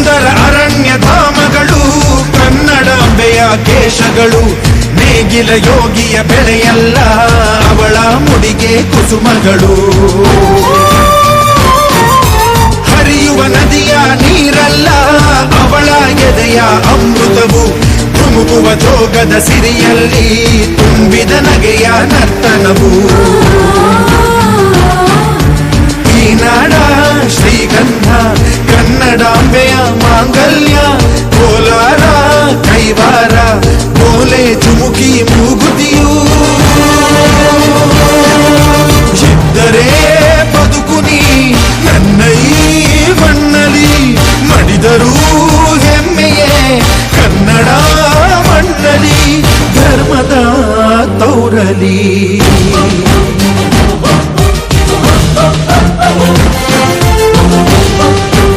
ಸುಂದರ ಅರಣ್ಯ ಧಾಮಗಳು ಕನ್ನಡಾಂಬೆಯ ಕೇಶಗಳು ನೇಗಿಲ ಯೋಗಿಯ ಬೆಳೆಯಲ್ಲ ಅವಳ ಮುಡಿಗೆ ಕುಸುಮಗಳು ಹರಿಯುವ ನದಿಯ ನೀರಲ್ಲ ಅವಳ ಎದೆಯ ಅಮೃತವು ಧುಮುಕುವ ಜೋಗದ ಸಿರಿಯಲ್ಲಿ ತುಂಬಿದ ನಗೆಯ ನರ್ತನವು ಈ ನಾಡ ಶ್ರೀಗಂಧ